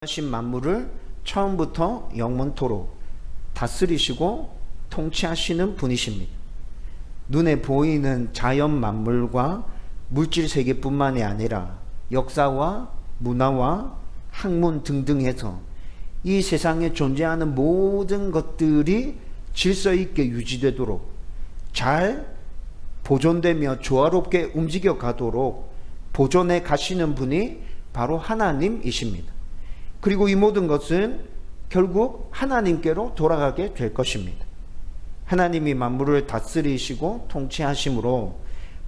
하신 만물을 처음부터 영원토록 다스리시고 통치하시는 분이십니다. 눈에 보이는 자연 만물과 물질 세계뿐만이 아니라 역사와 문화와 학문 등등 해서 이 세상에 존재하는 모든 것들이 질서 있게 유지되도록 잘 보존되며 조화롭게 움직여 가도록 보존해 가시는 분이 바로 하나님이십니다. 그리고 이 모든 것은 결국 하나님께로 돌아가게 될 것입니다. 하나님이 만물을 다스리시고 통치하심으로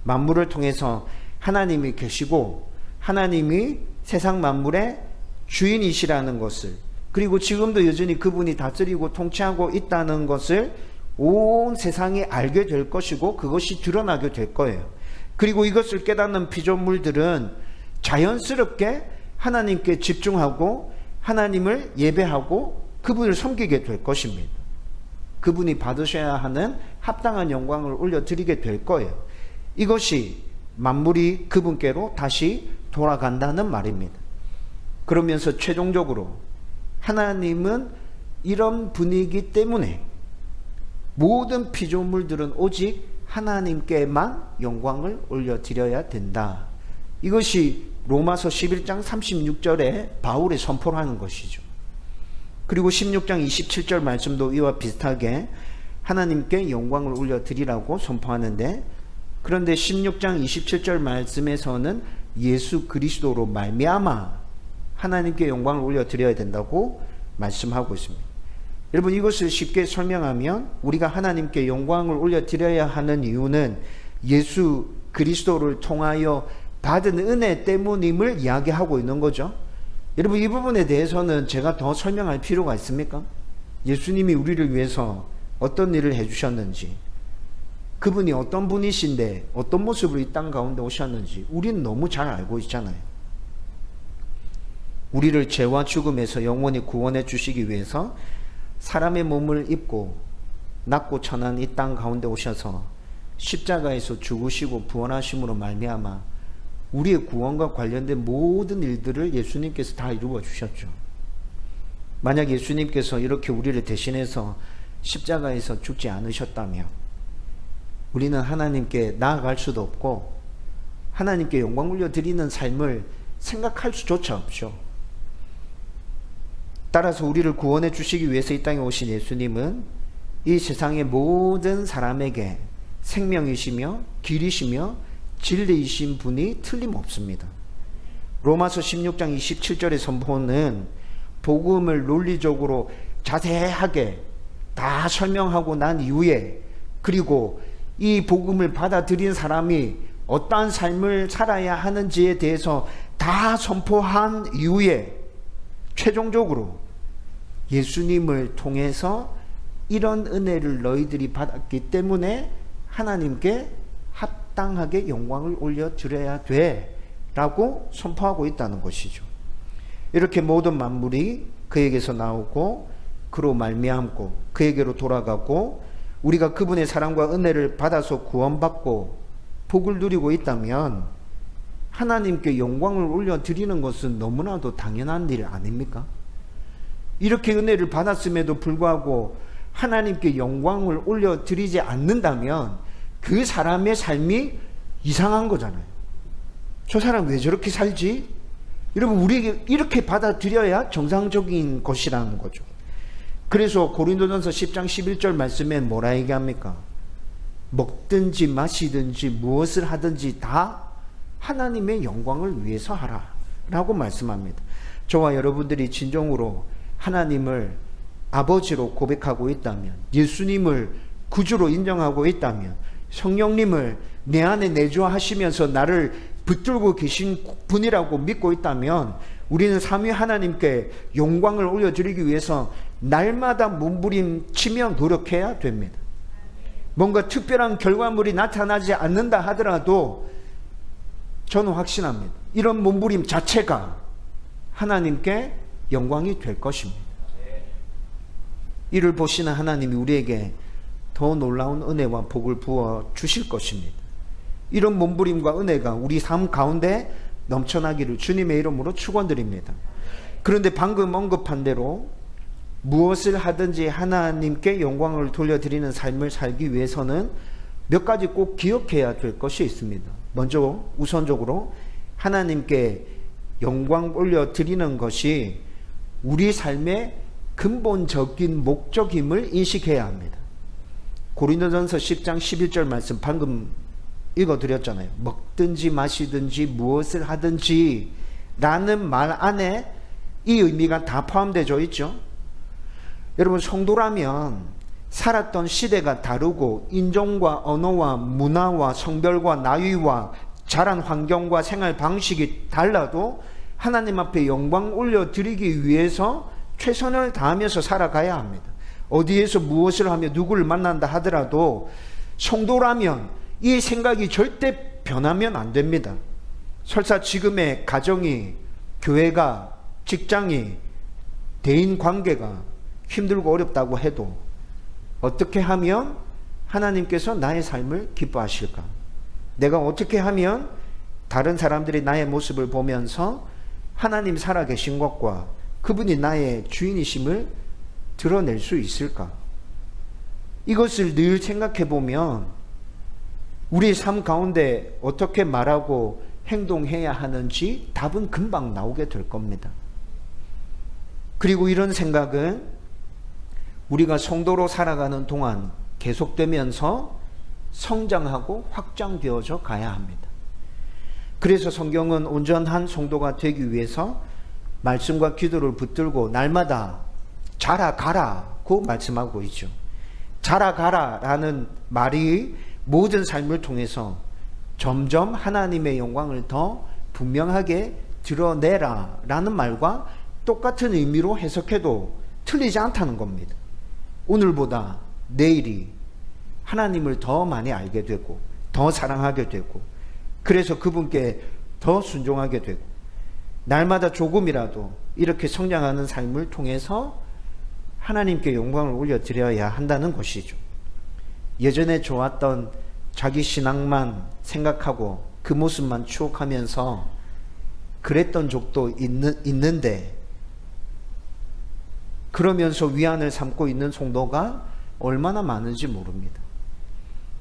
만물을 통해서 하나님이 계시고 하나님이 세상 만물의 주인이시라는 것을, 그리고 지금도 여전히 그분이 다스리고 통치하고 있다는 것을 온 세상이 알게 될 것이고 그것이 드러나게 될 거예요. 그리고 이것을 깨닫는 피조물들은 자연스럽게 하나님께 집중하고 하나님을 예배하고 그분을 섬기게 될 것입니다. 그분이 받으셔야 하는 합당한 영광을 올려드리게 될 거예요. 이것이 만물이 그분께로 다시 돌아간다는 말입니다. 그러면서 최종적으로 하나님은 이런 분위기 때문에 모든 피조물들은 오직 하나님께만 영광을 올려드려야 된다. 이것이 로마서 11장 36절에 바울이 선포를 하는 것이죠. 그리고 16장 27절 말씀도 이와 비슷하게 하나님께 영광을 올려드리라고 선포하는데, 그런데 16장 27절 말씀에서는 예수 그리스도로 말미암아 하나님께 영광을 올려드려야 된다고 말씀하고 있습니다. 여러분, 이것을 쉽게 설명하면 우리가 하나님께 영광을 올려드려야 하는 이유는 예수 그리스도를 통하여 받은 은혜 때문임을 이야기하고 있는 거죠. 여러분, 이 부분에 대해서는 제가 더 설명할 필요가 있습니까? 예수님이 우리를 위해서 어떤 일을 해주셨는지, 그분이 어떤 분이신데 어떤 모습으로 이 땅 가운데 오셨는지 우리는 너무 잘 알고 있잖아요. 우리를 죄와 죽음에서 영원히 구원해 주시기 위해서 사람의 몸을 입고 낮고 천한 이 땅 가운데 오셔서 십자가에서 죽으시고 부활하심으로 말미암아 우리의 구원과 관련된 모든 일들을 예수님께서 다 이루어 주셨죠. 만약 예수님께서 이렇게 우리를 대신해서 십자가에서 죽지 않으셨다면 우리는 하나님께 나아갈 수도 없고 하나님께 영광 올려드리는 삶을 생각할 수조차 없죠. 따라서 우리를 구원해 주시기 위해서 이 땅에 오신 예수님은 이 세상의 모든 사람에게 생명이시며 길이시며 진리이신 분이 틀림없습니다. 로마서 16장 27절의 선포는 복음을 논리적으로 자세하게 다 설명하고 난 이후에, 그리고 이 복음을 받아들인 사람이 어떠한 삶을 살아야 하는지에 대해서 다 선포한 이후에 최종적으로 예수님을 통해서 이런 은혜를 너희들이 받았기 때문에 하나님께 합당하게 영광을 올려드려야 돼 라고 선포하고 있다는 것이죠. 이렇게 모든 만물이 그에게서 나오고 그로 말미암고 그에게로 돌아가고 우리가 그분의 사랑과 은혜를 받아서 구원받고 복을 누리고 있다면 하나님께 영광을 올려드리는 것은 너무나도 당연한 일 아닙니까? 이렇게 은혜를 받았음에도 불구하고 하나님께 영광을 올려드리지 않는다면 그 사람의 삶이 이상한 거잖아요. 저 사람 왜 저렇게 살지? 여러분, 우리에게 이렇게 받아들여야 정상적인 것이라는 거죠. 그래서 고린도전서 10장 11절 말씀에 뭐라 얘기합니까? 먹든지 마시든지 무엇을 하든지 다 하나님의 영광을 위해서 하라 라고 말씀합니다. 저와 여러분들이 진정으로 하나님을 아버지로 고백하고 있다면, 예수님을 구주로 인정하고 있다면, 성령님을 내 안에 내주하시면서 나를 붙들고 계신 분이라고 믿고 있다면 우리는 삼위 하나님께 영광을 올려드리기 위해서 날마다 몸부림치며 노력해야 됩니다. 뭔가 특별한 결과물이 나타나지 않는다 하더라도 저는 확신합니다. 이런 몸부림 자체가 하나님께 영광이 될 것입니다. 이를 보시는 하나님이 우리에게 더 놀라운 은혜와 복을 부어 주실 것입니다. 이런 몸부림과 은혜가 우리 삶 가운데 넘쳐나기를 주님의 이름으로 축원드립니다. 그런데 방금 언급한 대로 무엇을 하든지 하나님께 영광을 돌려드리는 삶을 살기 위해서는 몇 가지 꼭 기억해야 될 것이 있습니다. 먼저 우선적으로 하나님께 영광 올려드리는 것이 우리 삶의 근본적인 목적임을 인식해야 합니다. 고린도전서 10장 11절 말씀 방금 읽어드렸잖아요. 먹든지 마시든지 무엇을 하든지 라는 말 안에 이 의미가 다 포함되어 있죠. 여러분, 성도라면 살았던 시대가 다르고 인종과 언어와 문화와 성별과 나이와 자란 환경과 생활 방식이 달라도 하나님 앞에 영광 올려드리기 위해서 최선을 다하면서 살아가야 합니다. 어디에서 무엇을 하며 누구를 만난다 하더라도 성도라면 이 생각이 절대 변하면 안 됩니다. 설사 지금의 가정이, 교회가, 직장이, 대인 관계가 힘들고 어렵다고 해도 어떻게 하면 하나님께서 나의 삶을 기뻐하실까? 내가 어떻게 하면 다른 사람들이 나의 모습을 보면서 하나님 살아계신 것과 그분이 나의 주인이심을 드러낼 수 있을까? 이것을 늘 생각해 보면 우리 삶 가운데 어떻게 말하고 행동해야 하는지 답은 금방 나오게 될 겁니다. 그리고 이런 생각은 우리가 성도로 살아가는 동안 계속되면서 성장하고 확장되어져 가야 합니다. 그래서 성경은 온전한 성도가 되기 위해서 말씀과 기도를 붙들고 날마다 자라가라고 말씀하고 있죠. 자라가라라는 말이 모든 삶을 통해서 점점 하나님의 영광을 더 분명하게 드러내라라는 말과 똑같은 의미로 해석해도 틀리지 않다는 겁니다. 오늘보다 내일이 하나님을 더 많이 알게 되고 더 사랑하게 되고 그래서 그분께 더 순종하게 되고 날마다 조금이라도 이렇게 성장하는 삶을 통해서 하나님께 영광을 올려드려야 한다는 것이죠. 예전에 좋았던 자기 신앙만 생각하고 그 모습만 추억하면서 그랬던 적도 있는데 그러면서 위안을 삼고 있는 성도가 얼마나 많은지 모릅니다.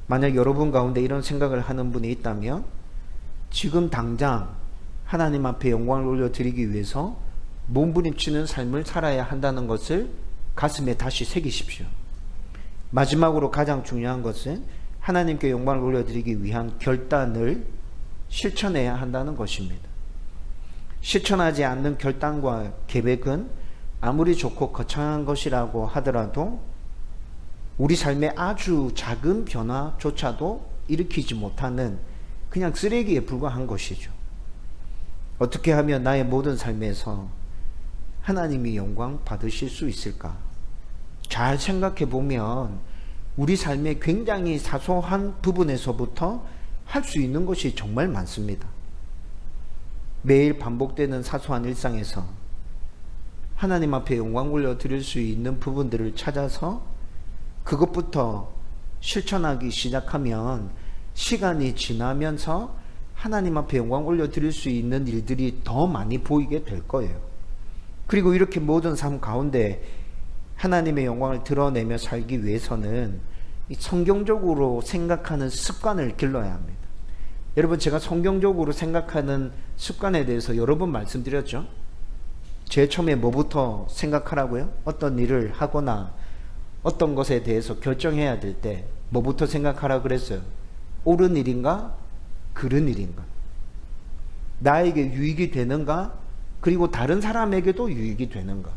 만약 여러분 가운데 이런 생각을 하는 분이 있다면 지금 당장 하나님 앞에 영광을 올려드리기 위해서 몸부림치는 삶을 살아야 한다는 것을 가슴에 다시 새기십시오. 마지막으로 가장 중요한 것은 하나님께 영광을 올려드리기 위한 결단을 실천해야 한다는 것입니다. 실천하지 않는 결단과 계획은 아무리 좋고 거창한 것이라고 하더라도 우리 삶의 아주 작은 변화조차도 일으키지 못하는 그냥 쓰레기에 불과한 것이죠. 어떻게 하면 나의 모든 삶에서 하나님이 영광 받으실 수 있을까? 잘 생각해 보면 우리 삶의 굉장히 사소한 부분에서부터 할 수 있는 것이 정말 많습니다. 매일 반복되는 사소한 일상에서 하나님 앞에 영광 올려드릴 수 있는 부분들을 찾아서 그것부터 실천하기 시작하면 시간이 지나면서 하나님 앞에 영광 올려드릴 수 있는 일들이 더 많이 보이게 될 거예요. 그리고 이렇게 모든 삶 가운데 하나님의 영광을 드러내며 살기 위해서는 성경적으로 생각하는 습관을 길러야 합니다. 여러분, 제가 성경적으로 생각하는 습관에 대해서 여러 번 말씀드렸죠. 제일 처음에 뭐부터 생각하라고요? 어떤 일을 하거나 어떤 것에 대해서 결정해야 될 때 뭐부터 생각하라 그랬어요? 옳은 일인가? 그른 일인가? 나에게 유익이 되는가? 그리고 다른 사람에게도 유익이 되는가?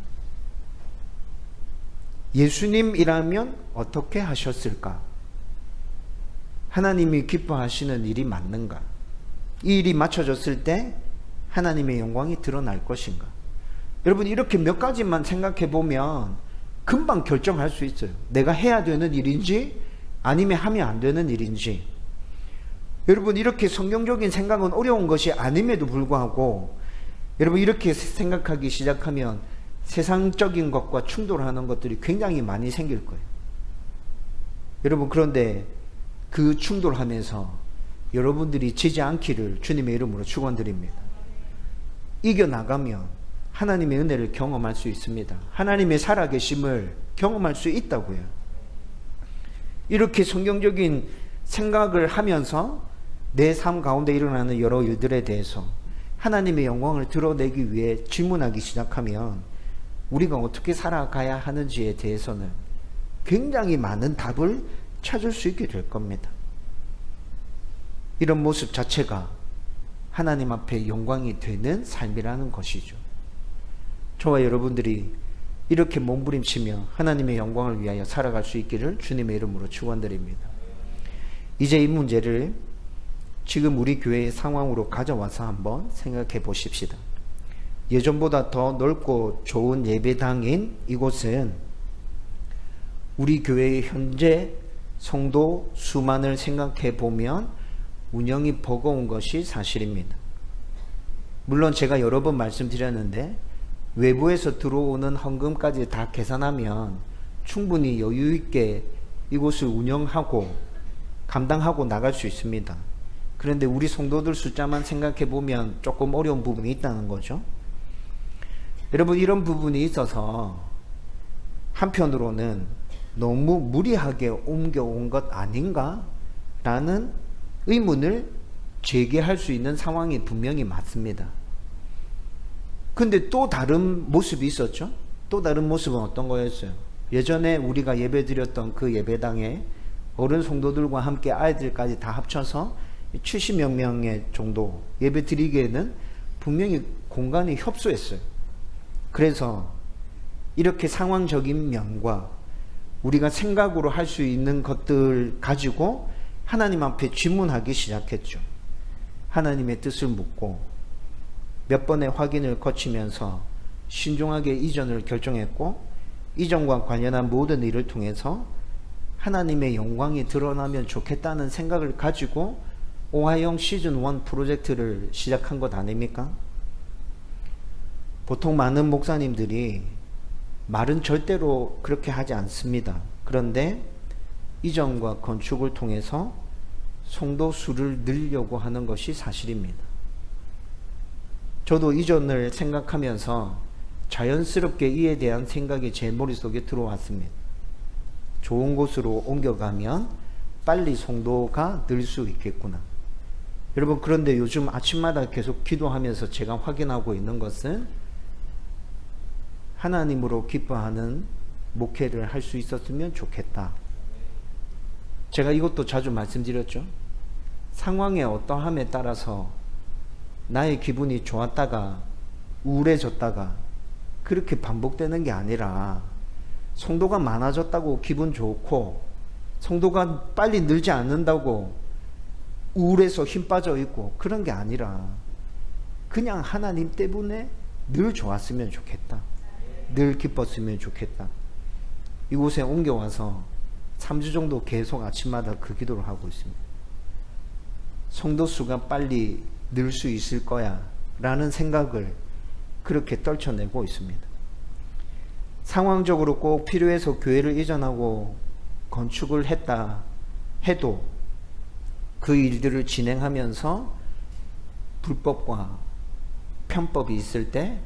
예수님이라면 어떻게 하셨을까? 하나님이 기뻐하시는 일이 맞는가? 이 일이 맞춰졌을 때 하나님의 영광이 드러날 것인가? 여러분, 이렇게 몇 가지만 생각해 보면 금방 결정할 수 있어요. 내가 해야 되는 일인지 아니면 하면 안 되는 일인지. 여러분, 이렇게 성경적인 생각은 어려운 것이 아님에도 불구하고 여러분, 이렇게 생각하기 시작하면 세상적인 것과 충돌하는 것들이 굉장히 많이 생길 거예요. 여러분, 그런데 그 충돌하면서 여러분들이 지지 않기를 주님의 이름으로 축원드립니다. 이겨나가면 하나님의 은혜를 경험할 수 있습니다. 하나님의 살아계심을 경험할 수 있다고요. 이렇게 성경적인 생각을 하면서 내 삶 가운데 일어나는 여러 일들에 대해서 하나님의 영광을 드러내기 위해 질문하기 시작하면 우리가 어떻게 살아가야 하는지에 대해서는 굉장히 많은 답을 찾을 수 있게 될 겁니다. 이런 모습 자체가 하나님 앞에 영광이 되는 삶이라는 것이죠. 저와 여러분들이 이렇게 몸부림치며 하나님의 영광을 위하여 살아갈 수 있기를 주님의 이름으로 축원드립니다. 이제 이 문제를 지금 우리 교회의 상황으로 가져와서 한번 생각해 보십시다. 예전보다 더 넓고 좋은 예배당인 이곳은 우리 교회의 현재 성도 수만을 생각해 보면 운영이 버거운 것이 사실입니다. 물론 제가 여러 번 말씀드렸는데 외부에서 들어오는 헌금까지 다 계산하면 충분히 여유 있게 이곳을 운영하고 감당하고 나갈 수 있습니다. 그런데 우리 성도들 숫자만 생각해 보면 조금 어려운 부분이 있다는 거죠. 여러분, 이런 부분이 있어서 한편으로는 너무 무리하게 옮겨온 것 아닌가? 라는 의문을 제기할 수 있는 상황이 분명히 맞습니다. 근데 또 다른 모습이 있었죠. 또 다른 모습은 어떤 거였어요? 예전에 우리가 예배드렸던 그 예배당에 어른 성도들과 함께 아이들까지 다 합쳐서 70여 명의 정도 예배 드리기에는 분명히 공간이 협소했어요. 그래서 이렇게 상황적인 면과 우리가 생각으로 할 수 있는 것들 가지고 하나님 앞에 질문하기 시작했죠. 하나님의 뜻을 묻고 몇 번의 확인을 거치면서 신중하게 이전을 결정했고, 이전과 관련한 모든 일을 통해서 하나님의 영광이 드러나면 좋겠다는 생각을 가지고 오하영 시즌1 프로젝트를 시작한 것 아닙니까? 보통 많은 목사님들이 말은 절대로 그렇게 하지 않습니다. 그런데 이전과 건축을 통해서 성도 수를 늘려고 하는 것이 사실입니다. 저도 이전을 생각하면서 자연스럽게 이에 대한 생각이 제 머릿속에 들어왔습니다. 좋은 곳으로 옮겨가면 빨리 성도가 늘 수 있겠구나. 여러분, 그런데 요즘 아침마다 계속 기도하면서 제가 확인하고 있는 것은 하나님으로 기뻐하는 목회를 할 수 있었으면 좋겠다. 제가 이것도 자주 말씀드렸죠. 상황의 어떠함에 따라서 나의 기분이 좋았다가 우울해졌다가 그렇게 반복되는 게 아니라, 성도가 많아졌다고 기분 좋고 성도가 빨리 늘지 않는다고 우울해서 힘 빠져 있고 그런 게 아니라, 그냥 하나님 때문에 늘 좋았으면 좋겠다, 늘 기뻤으면 좋겠다. 이곳에 옮겨와서 3주 정도 계속 아침마다 그 기도를 하고 있습니다. 성도 수가 빨리 늘 수 있을 거야 라는 생각을 그렇게 떨쳐내고 있습니다. 상황적으로 꼭 필요해서 교회를 이전하고 건축을 했다 해도 그 일들을 진행하면서 불법과 편법이 있을 때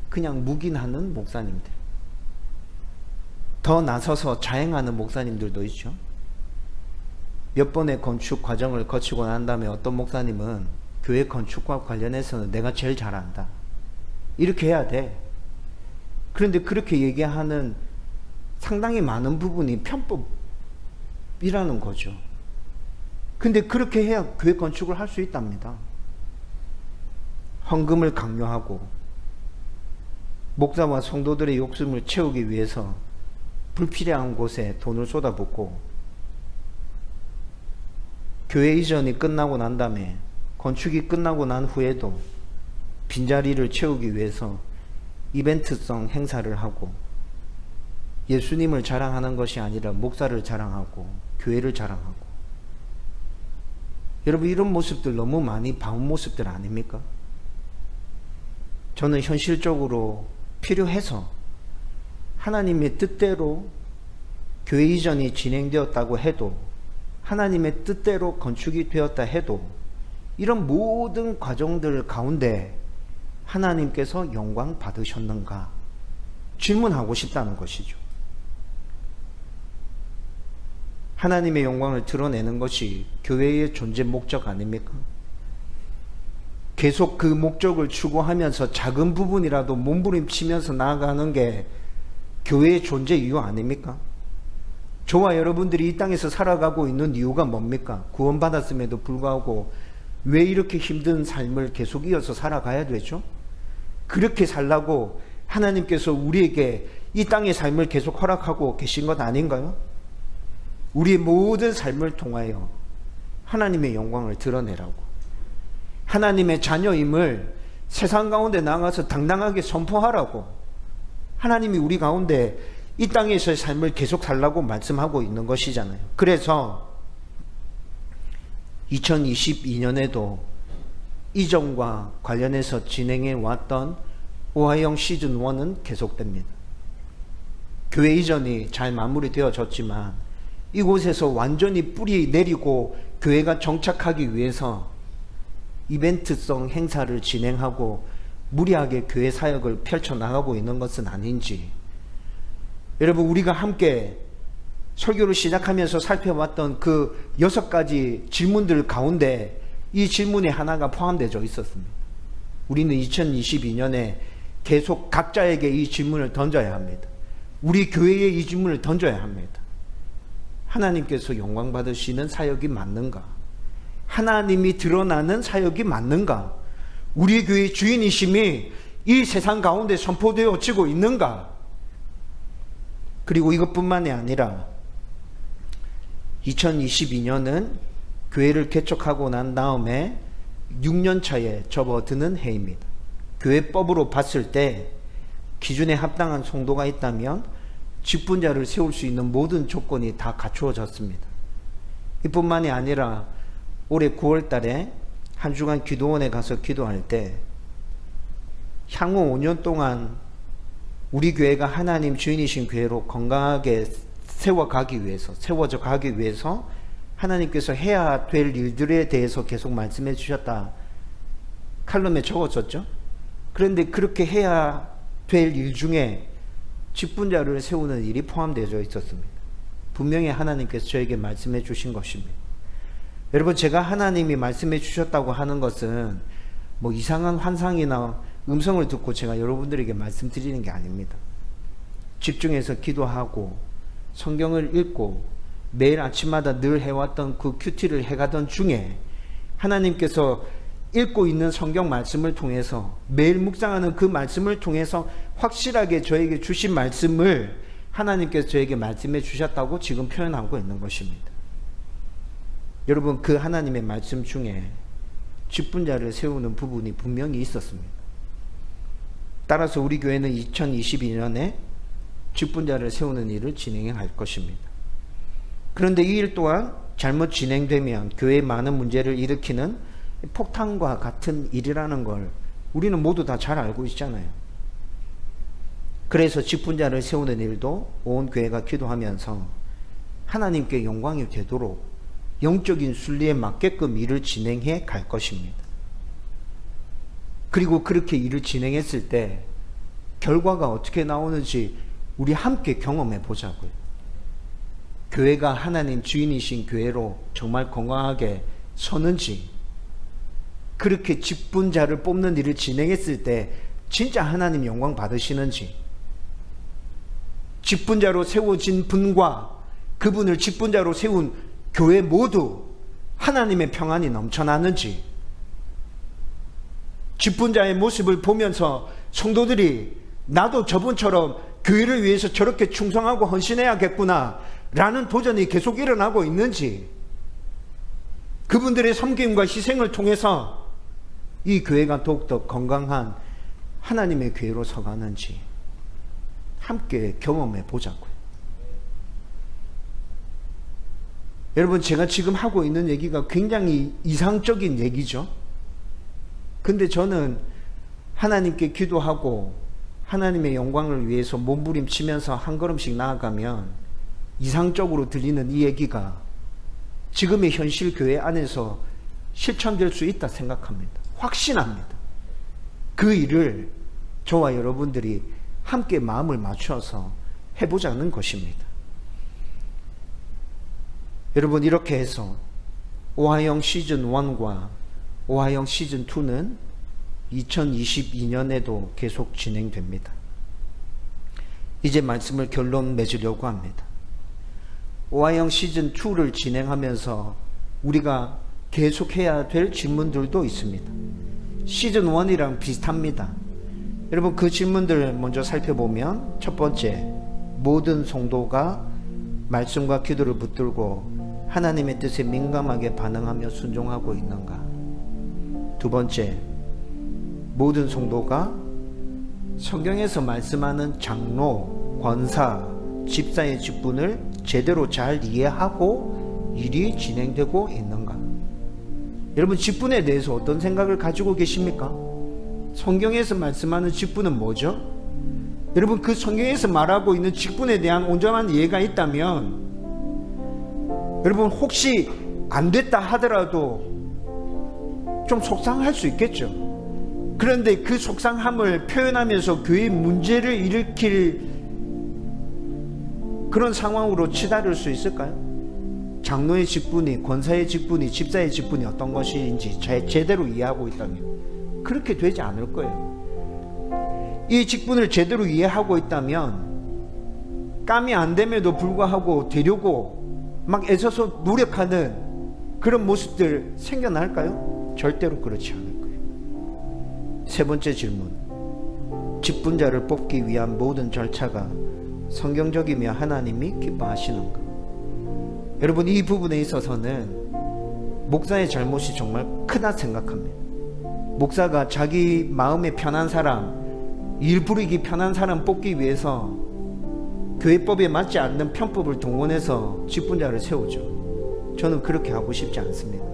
그냥 묵인하는 목사님들, 더 나서서 자행하는 목사님들도 있죠. 몇 번의 건축 과정을 거치고 난 다음에 어떤 목사님은 교회 건축과 관련해서는 내가 제일 잘한다, 이렇게 해야 돼. 그런데 그렇게 얘기하는 상당히 많은 부분이 편법이라는 거죠. 근데 그렇게 해야 교회 건축을 할 수 있답니다. 헌금을 강요하고 목사와 성도들의 욕심을 채우기 위해서 불필요한 곳에 돈을 쏟아붓고, 교회 이전이 끝나고 난 다음에 건축이 끝나고 난 후에도 빈자리를 채우기 위해서 이벤트성 행사를 하고, 예수님을 자랑하는 것이 아니라 목사를 자랑하고 교회를 자랑하고. 여러분, 이런 모습들 너무 많이 봐온 모습들 아닙니까? 저는 현실적으로 필요해서 하나님의 뜻대로 교회 이전이 진행되었다고 해도, 하나님의 뜻대로 건축이 되었다 해도, 이런 모든 과정들 가운데 하나님께서 영광 받으셨는가 질문하고 싶다는 것이죠. 하나님의 영광을 드러내는 것이 교회의 존재 목적 아닙니까? 계속 그 목적을 추구하면서 작은 부분이라도 몸부림치면서 나아가는 게 교회의 존재 이유 아닙니까? 저와 여러분들이 이 땅에서 살아가고 있는 이유가 뭡니까? 구원받았음에도 불구하고 왜 이렇게 힘든 삶을 계속 이어서 살아가야 되죠? 그렇게 살라고 하나님께서 우리에게 이 땅의 삶을 계속 허락하고 계신 것 아닌가요? 우리의 모든 삶을 통하여 하나님의 영광을 드러내라고, 하나님의 자녀임을 세상 가운데 나가서 당당하게 선포하라고 하나님이 우리 가운데 이 땅에서의 삶을 계속 살라고 말씀하고 있는 것이잖아요. 그래서 2022년에도 이전과 관련해서 진행해 왔던 오하영 시즌 1은 계속됩니다. 교회 이전이 잘 마무리되어졌지만 이곳에서 완전히 뿌리 내리고 교회가 정착하기 위해서 이벤트성 행사를 진행하고 무리하게 교회 사역을 펼쳐나가고 있는 것은 아닌지, 여러분, 우리가 함께 설교를 시작하면서 살펴봤던 그 6가지 질문들 가운데 이 질문이 하나가 포함되어 있었습니다. 우리는 2022년에 계속 각자에게 이 질문을 던져야 합니다. 우리 교회에 이 질문을 던져야 합니다. 하나님께서 영광 받으시는 사역이 맞는가? 하나님이 드러나는 사역이 맞는가? 우리 교회의 주인이심이 이 세상 가운데 선포되어지고 있는가? 그리고 이것뿐만이 아니라 2022년은 교회를 개척하고 난 다음에 6년 차에 접어드는 해입니다. 교회법으로 봤을 때 기준에 합당한 성도가 있다면 직분자를 세울 수 있는 모든 조건이 다 갖추어졌습니다. 이뿐만이 아니라 올해 9월 달에 한 주간 기도원에 가서 기도할 때 향후 5년 동안 우리 교회가 하나님 주인이신 교회로 건강하게 세워져 가기 위해서 하나님께서 해야 될 일들에 대해서 계속 말씀해 주셨다. 칼럼에 적었었죠. 그런데 그렇게 해야 될 일 중에 직분자를 세우는 일이 포함되어 있었습니다. 분명히 하나님께서 저에게 말씀해 주신 것입니다. 여러분, 제가 하나님이 말씀해 주셨다고 하는 것은 뭐 이상한 환상이나 음성을 듣고 제가 여러분들에게 말씀드리는 게 아닙니다. 집중해서 기도하고 성경을 읽고 매일 아침마다 늘 해왔던 그 큐티를 해가던 중에 하나님께서 읽고 있는 성경 말씀을 통해서 매일 묵상하는 그 말씀을 통해서 확실하게 저에게 주신 말씀을 하나님께서 저에게 말씀해 주셨다고 지금 표현하고 있는 것입니다. 여러분, 그 하나님의 말씀 중에 직분자를 세우는 부분이 분명히 있었습니다. 따라서 우리 교회는 2022년에 직분자를 세우는 일을 진행해 갈 것입니다. 그런데 이 일 또한 잘못 진행되면 교회에 많은 문제를 일으키는 폭탄과 같은 일이라는 걸 우리는 모두 다 잘 알고 있잖아요. 그래서 직분자를 세우는 일도 온 교회가 기도하면서 하나님께 영광이 되도록 영적인 순리에 맞게끔 일을 진행해 갈 것입니다. 그리고 그렇게 일을 진행했을 때 결과가 어떻게 나오는지 우리 함께 경험해 보자고요. 교회가 하나님 주인이신 교회로 정말 건강하게 서는지, 그렇게 직분자를 뽑는 일을 진행했을 때 진짜 하나님 영광 받으시는지, 직분자로 세워진 분과 그분을 직분자로 세운 교회 모두 하나님의 평안이 넘쳐나는지, 직분자의 모습을 보면서 성도들이 나도 저분처럼 교회를 위해서 저렇게 충성하고 헌신해야겠구나 라는 도전이 계속 일어나고 있는지, 그분들의 섬김과 희생을 통해서 이 교회가 더욱더 건강한 하나님의 교회로 서가는지 함께 경험해 보자고요. 여러분, 제가 지금 하고 있는 얘기가 굉장히 이상적인 얘기죠. 근데 저는 하나님께 기도하고 하나님의 영광을 위해서 몸부림치면서 한 걸음씩 나아가면 이상적으로 들리는 이 얘기가 지금의 현실 교회 안에서 실천될 수 있다 생각합니다. 확신합니다. 그 일을 저와 여러분들이 함께 마음을 맞춰서 해보자는 것입니다. 여러분, 이렇게 해서 오하영 시즌 1과 오하영 시즌 2는 2022년에도 계속 진행됩니다. 이제 말씀을 결론 맺으려고 합니다. 오하영 시즌 2를 진행하면서 우리가 계속해야 될 질문들도 있습니다. 시즌 1이랑 비슷합니다. 여러분, 그 질문들 먼저 살펴보면, 첫 번째, 모든 성도가 말씀과 기도를 붙들고 하나님의 뜻에 민감하게 반응하며 순종하고 있는가? 두 번째, 모든 성도가 성경에서 말씀하는 장로, 권사, 집사의 직분을 제대로 잘 이해하고 일이 진행되고 있는가? 여러분, 직분에 대해서 어떤 생각을 가지고 계십니까? 성경에서 말씀하는 직분은 뭐죠? 여러분, 그 성경에서 말하고 있는 직분에 대한 온전한 이해가 있다면, 여러분, 혹시 안 됐다 하더라도 좀 속상할 수 있겠죠. 그런데 그 속상함을 표현하면서 교회의 문제를 일으킬 그런 상황으로 치달을 수 있을까요? 장로의 직분이, 권사의 직분이, 집사의 직분이 어떤 것인지 제대로 이해하고 있다면 그렇게 되지 않을 거예요. 이 직분을 제대로 이해하고 있다면 깜이 안 됨에도 불구하고 되려고 막 애써서 노력하는 그런 모습들 생겨날까요? 절대로 그렇지 않을 거예요. 세 번째 질문, 직분자를 뽑기 위한 모든 절차가 성경적이며 하나님이 기뻐하시는가? 여러분, 이 부분에 있어서는 목사의 잘못이 정말 크다 생각합니다. 목사가 자기 마음에 편한 사람, 일 부리기 편한 사람 뽑기 위해서 교회법에 맞지 않는 편법을 동원해서 직분자를 세우죠. 저는 그렇게 하고 싶지 않습니다.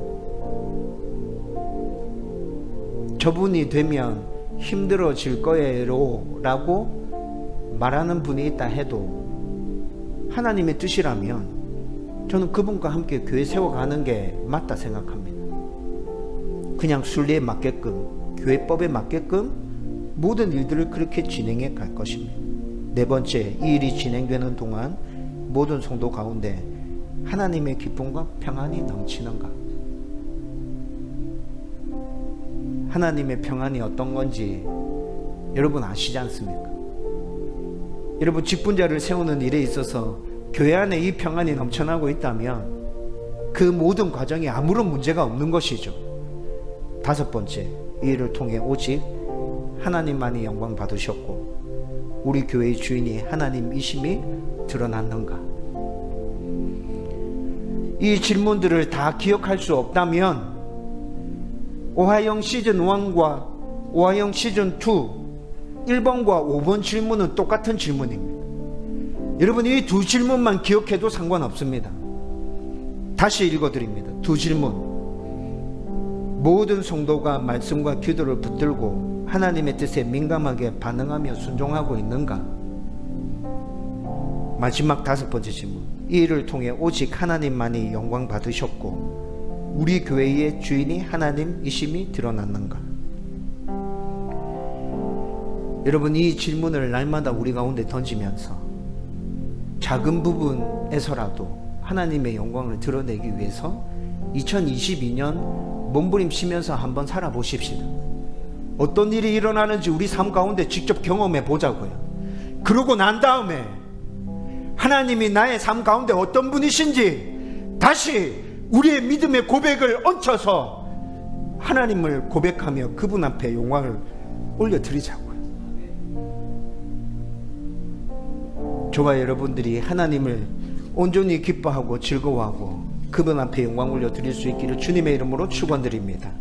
저분이 되면 힘들어질 거예요 라고 말하는 분이 있다 해도 하나님의 뜻이라면 저는 그분과 함께 교회 세워가는 게 맞다 생각합니다. 그냥 순리에 맞게끔, 교회법에 맞게끔 모든 일들을 그렇게 진행해 갈 것입니다. 네 번째, 이 일이 진행되는 동안 모든 성도 가운데 하나님의 기쁨과 평안이 넘치는가? 하나님의 평안이 어떤 건지 여러분 아시지 않습니까? 여러분, 직분자를 세우는 일에 있어서 교회 안에 이 평안이 넘쳐나고 있다면 그 모든 과정이 아무런 문제가 없는 것이죠. 다섯 번째, 이 일을 통해 오직 하나님만이 영광 받으셨고 우리 교회의 주인이 하나님이심이 드러났는가? 이 질문들을 다 기억할 수 없다면 오하영 시즌 1과 오하영 시즌 2 1번과 5번 질문은 똑같은 질문입니다. 여러분, 이 두 질문만 기억해도 상관없습니다. 다시 읽어드립니다. 두 질문, 모든 성도가 말씀과 기도를 붙들고 하나님의 뜻에 민감하게 반응하며 순종하고 있는가? 마지막 다섯 번째 질문, 이 일을 통해 오직 하나님만이 영광 받으셨고 우리 교회의 주인이 하나님이심이 드러났는가? 여러분, 이 질문을 날마다 우리 가운데 던지면서 작은 부분에서라도 하나님의 영광을 드러내기 위해서 2022년 몸부림치면서 한번 살아보십시다. 어떤 일이 일어나는지 우리 삶 가운데 직접 경험해 보자고요. 그러고 난 다음에 하나님이 나의 삶 가운데 어떤 분이신지 다시 우리의 믿음의 고백을 얹혀서 하나님을 고백하며 그분 앞에 영광을 올려드리자고요. 저와 여러분들이 하나님을 온전히 기뻐하고 즐거워하고 그분 앞에 영광 올려드릴 수 있기를 주님의 이름으로 축원드립니다.